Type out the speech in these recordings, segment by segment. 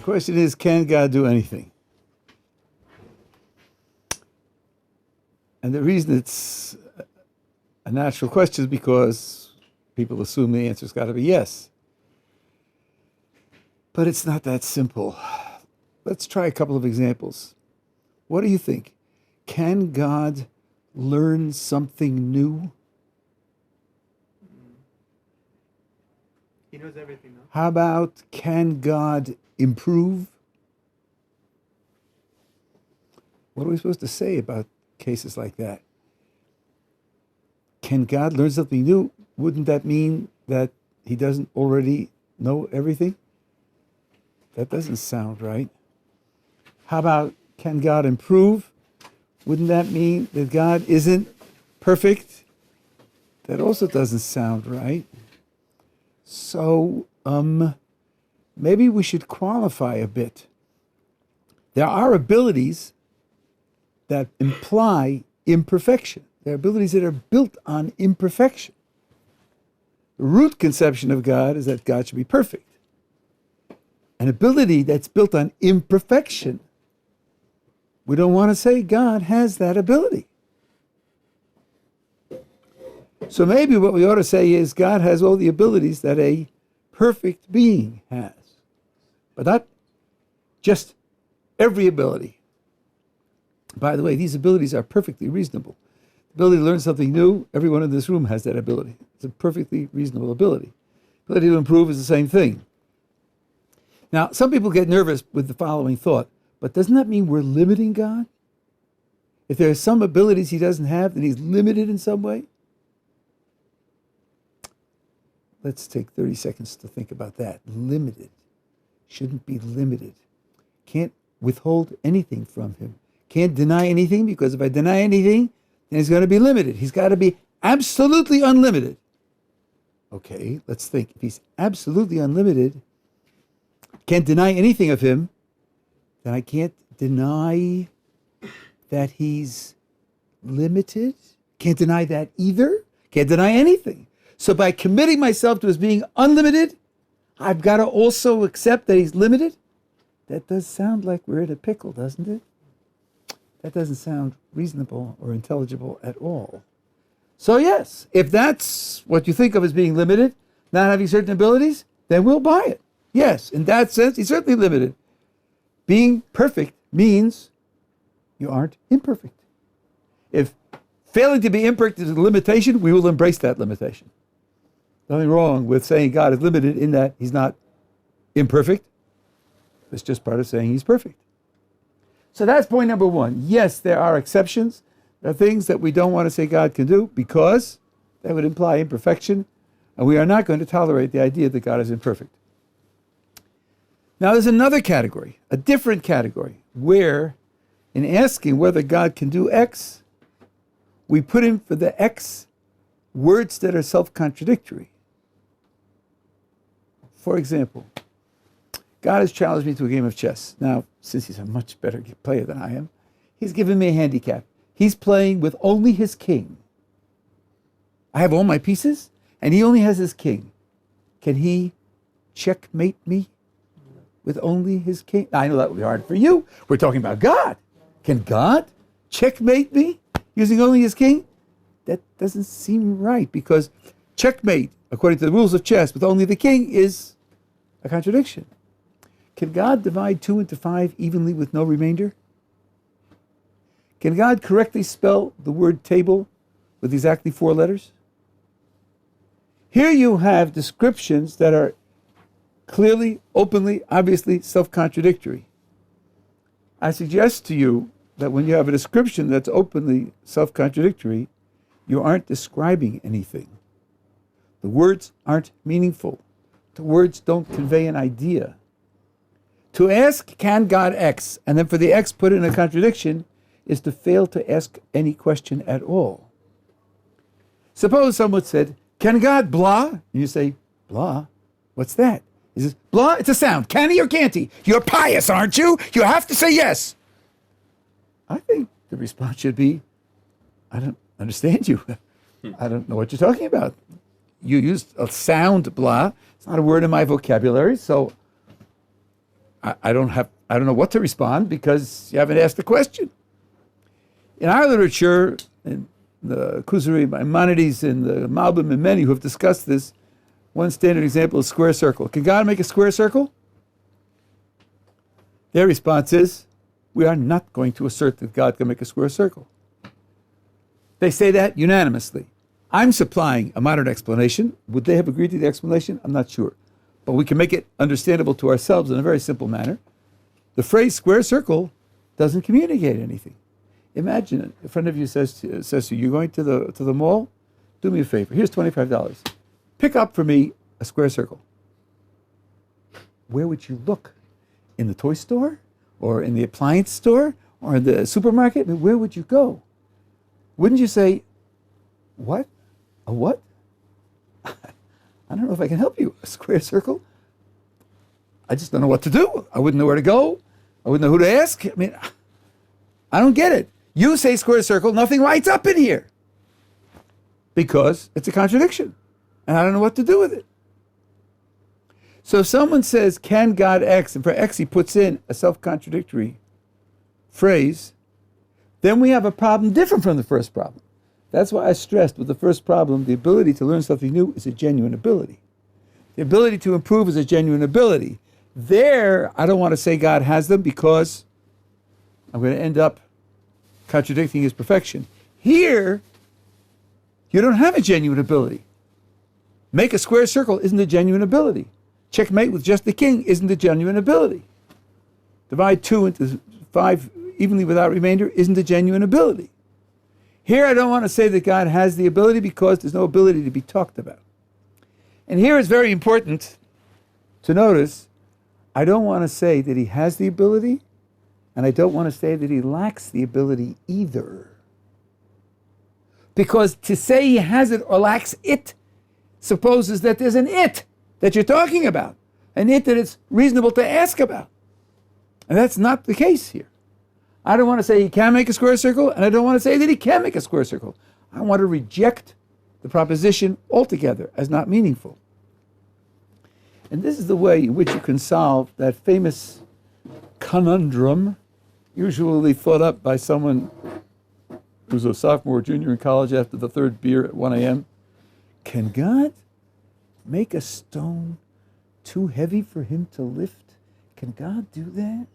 question is, can God do anything? And the reason it's a natural question is because people assume the answer's got to be yes. But it's not that simple. Let's try a couple of examples. What do you think? Can God learn something new? He knows everything, no? How about, can God improve? What are we supposed to say about cases like that? Can God learn something new? Wouldn't that mean that he doesn't already know everything? That doesn't sound right. How about, can God improve? Wouldn't that mean that God isn't perfect? That also doesn't sound right. So, maybe we should qualify a bit. There are abilities that imply imperfection. There are abilities that are built on imperfection. The root conception of God is that God should be perfect. An ability that's built on imperfection, we don't want to say God has that ability. So maybe what we ought to say is God has all the abilities that a perfect being has, but not just every ability. By the way, these abilities are perfectly reasonable. The ability to learn something new, everyone in this room has that ability. It's a perfectly reasonable ability. Ability to improve is the same thing. Now, some people get nervous with the following thought, but doesn't that mean we're limiting God? If there are some abilities he doesn't have, then he's limited in some way? Let's take 30 seconds to think about that. Limited. Shouldn't be limited. Can't withhold anything from him. Can't deny anything, because if I deny anything, then he's going to be limited. He's got to be absolutely unlimited. Okay, let's think. If he's absolutely unlimited, can't deny anything of him, then I can't deny that he's limited. Can't deny that either. Can't deny anything. So by committing myself to his being unlimited, I've got to also accept that he's limited. That does sound like we're in a pickle, doesn't it? That doesn't sound reasonable or intelligible at all. So yes, if that's what you think of as being limited, not having certain abilities, then we'll buy it. Yes, in that sense, he's certainly limited. Being perfect means you aren't imperfect. If failing to be imperfect is a limitation, we will embrace that limitation. Nothing wrong with saying God is limited in that he's not imperfect. It's just part of saying he's perfect. So that's point number one. Yes, there are exceptions. There are things that we don't want to say God can do because that would imply imperfection, and we are not going to tolerate the idea that God is imperfect. Now there's another category, a different category, where in asking whether God can do X, we put in for the X words that are self-contradictory. For example, God has challenged me to a game of chess. Now, since he's a much better player than I am, he's given me a handicap. He's playing with only his king. I have all my pieces, and he only has his king. Can he checkmate me with only his king? I know that would be hard for you. We're talking about God. Can God checkmate me using only his king? That doesn't seem right, because checkmate, according to the rules of chess, with only the king is a contradiction. Can God divide 2 into 5 evenly with no remainder? Can God correctly spell the word table with exactly 4 letters? Here you have descriptions that are clearly, openly, obviously self-contradictory. I suggest to you that when you have a description that's openly self-contradictory, you aren't describing anything. The words aren't meaningful. The words don't convey an idea. To ask, can God X, and then for the X put in a contradiction, is to fail to ask any question at all. Suppose someone said, can God blah? And you say, blah? What's that? He says, blah, it's a sound. Can he or can't he? You're pious, aren't you? You have to say yes. I think the response should be, I don't understand you. I don't know what you're talking about. You used a sound blah. It's not a word in my vocabulary, so I don't know what to respond because you haven't asked the question. In our literature, in the Kuzari, Maimonides, and the Malbim, and many who have discussed this, one standard example is square circle. Can God make a square circle? Their response is, we are not going to assert that God can make a square circle. They say that unanimously. I'm supplying a modern explanation. Would they have agreed to the explanation? I'm not sure. But we can make it understandable to ourselves in a very simple manner. The phrase square circle doesn't communicate anything. Imagine a friend of you says to you, you're going to the mall? Do me a favor. Here's $25. Pick up for me a square circle. Where would you look? In the toy store? Or in the appliance store? Or in the supermarket? I mean, where would you go? Wouldn't you say, what? A what? I don't know if I can help you. A square circle? I just don't know what to do. I wouldn't know where to go. I wouldn't know who to ask. I mean, I don't get it. You say square circle, nothing lights up in here. Because it's a contradiction. And I don't know what to do with it. So if someone says, can God X? And for X he puts in a self-contradictory phrase, then we have a problem different from the first problem. That's why I stressed with the first problem, the ability to learn something new is a genuine ability. The ability to improve is a genuine ability. There, I don't want to say God has them because I'm going to end up contradicting his perfection. Here, you don't have a genuine ability. Make a square circle isn't a genuine ability. Checkmate with just the king isn't a genuine ability. Divide 2 into 5 evenly without remainder isn't a genuine ability. Here I don't want to say that God has the ability because there's no ability to be talked about. And here it's very important to notice, I don't want to say that he has the ability, and I don't want to say that he lacks the ability either. Because to say he has it or lacks it supposes that there's an it that you're talking about, an it that it's reasonable to ask about. And that's not the case here. I don't want to say he can make a square circle, and I don't want to say that he can make a square circle. I want to reject the proposition altogether as not meaningful. And this is the way in which you can solve that famous conundrum, usually thought up by someone who's a sophomore or junior in college after the third beer at 1 a.m. Can God make a stone too heavy for him to lift? Can God do that?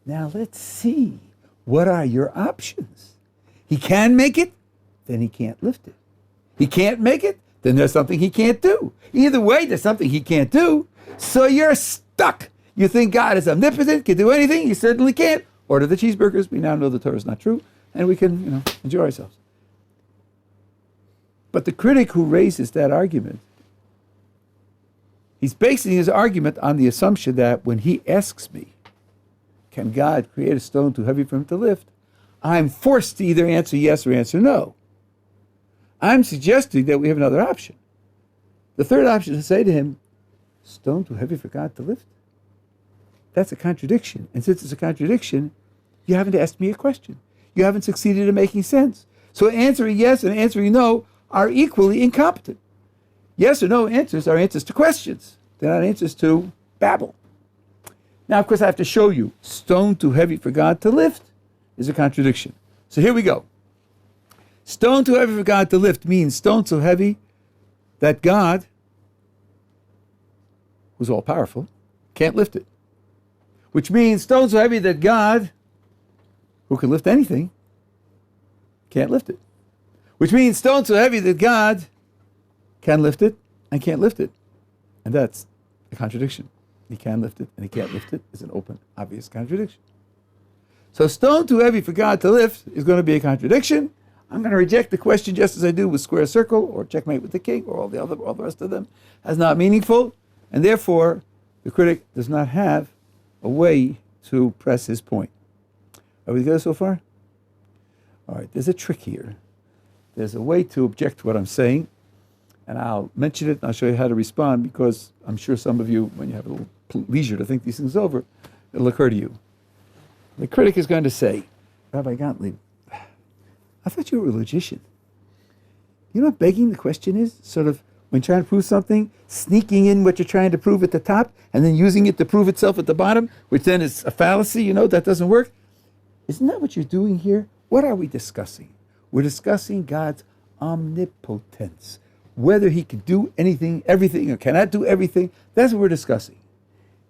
Now let's see. What are your options? He can make it, then he can't lift it. He can't make it, then there's something he can't do. Either way, there's something he can't do, so you're stuck. You think God is omnipotent, can do anything, he certainly can't. Order the cheeseburgers, we now know the Torah is not true, and we can, enjoy ourselves. But the critic who raises that argument, he's basing his argument on the assumption that when he asks me, can God create a stone too heavy for him to lift, I'm forced to either answer yes or answer no. I'm suggesting that we have another option. The third option is to say to him, stone too heavy for God to lift? That's a contradiction. And since it's a contradiction, you haven't asked me a question. You haven't succeeded in making sense. So answering yes and answering no are equally incompetent. Yes or no answers are answers to questions. They're not answers to babble. Now, of course, I have to show you, stone too heavy for God to lift is a contradiction. So here we go. Stone too heavy for God to lift means stone so heavy that God, who's all-powerful, can't lift it. Which means stone so heavy that God, who can lift anything, can't lift it. Which means stone so heavy that God can lift it and can't lift it. And that's a contradiction. He can lift it and he can't lift it is an open, obvious contradiction. So stone too heavy for God to lift is going to be a contradiction. I'm going to reject the question just as I do with square circle or checkmate with the king or all the rest of them as not meaningful. And therefore, the critic does not have a way to press his point. Are we good so far? All right, there's a trick here. There's a way to object to what I'm saying, and I'll mention it and I'll show you how to respond because I'm sure some of you, when you have a little leisure to think these things over, it'll occur to you. The critic is going to say, Rabbi Gottlieb, I thought you were a logician. You know what begging the question is? Sort of when trying to prove something, sneaking in what you're trying to prove at the top and then using it to prove itself at the bottom, which then is a fallacy, that doesn't work. Isn't that what you're doing here? What are we discussing? We're discussing God's omnipotence. Whether he can do anything, everything, or cannot do everything, that's what we're discussing.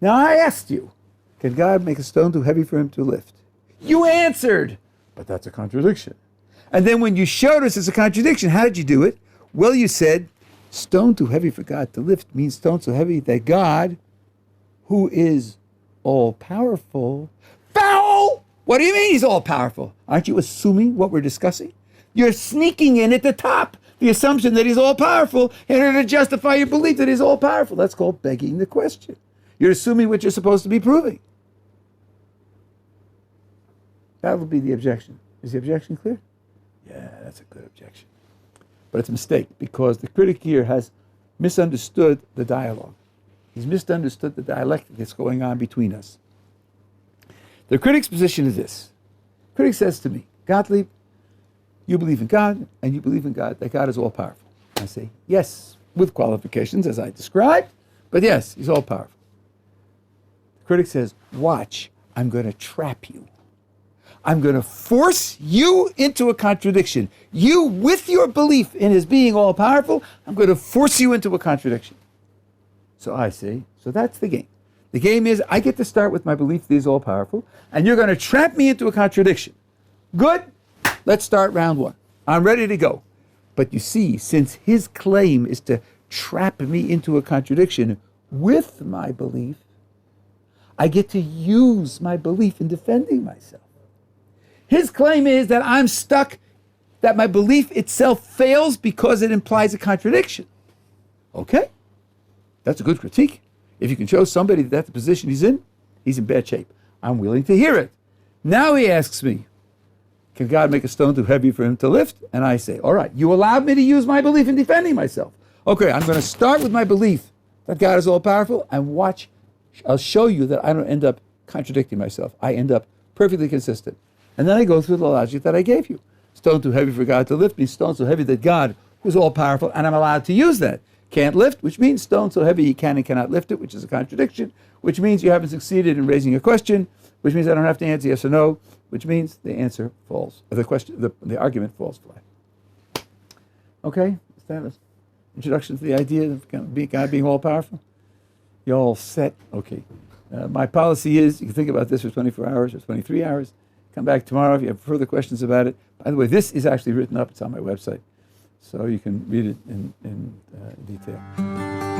Now I asked you, can God make a stone too heavy for him to lift? You answered, but that's a contradiction. And then when you showed us it's a contradiction, how did you do it? Well, you said, stone too heavy for God to lift means stone so heavy that God, who is all-powerful, foul! What do you mean he's all-powerful? Aren't you assuming what we're discussing? You're sneaking in at the top the assumption that he's all-powerful in order to justify your belief that he's all-powerful. That's called begging the question. You're assuming what you're supposed to be proving. That will be the objection. Is the objection clear? Yeah, that's a good objection. But it's a mistake because the critic here has misunderstood the dialogue. He's misunderstood the dialectic that's going on between us. The critic's position is this. The critic says to me, Gottlieb, you believe in God, and you believe in God, that God is all-powerful. I say, yes, with qualifications as I described, but yes, he's all-powerful. The critic says, watch, I'm going to trap you. I'm going to force you into a contradiction. You, with your belief in his being all-powerful, I'm going to force you into a contradiction. So I say, so that's the game. The game is I get to start with my belief that he's all-powerful, and you're going to trap me into a contradiction. Good? Let's start round one. I'm ready to go. But you see, since his claim is to trap me into a contradiction with my belief, I get to use my belief in defending myself. His claim is that I'm stuck, that my belief itself fails because it implies a contradiction. Okay? That's a good critique. If you can show somebody that that's the position he's in bad shape. I'm willing to hear it. Now he asks me, can God make a stone too heavy for him to lift? And I say, all right, you allowed me to use my belief in defending myself. Okay, I'm going to start with my belief that God is all-powerful and watch. I'll show you that I don't end up contradicting myself. I end up perfectly consistent. And then I go through the logic that I gave you. Stone too heavy for God to lift means stone so heavy that God, who's all-powerful, and I'm allowed to use that. Can't lift, which means stone so heavy he can and cannot lift it, which is a contradiction, which means you haven't succeeded in raising a question, which means I don't have to answer yes or no, which means the answer falls. The argument falls flat. Okay? Is that an introduction to the idea of God being all-powerful? You all set? Okay. My policy is, you can think about this for 24 hours or 23 hours. Come back tomorrow if you have further questions about it. By the way, this is actually written up. It's on my website. So you can read it in detail.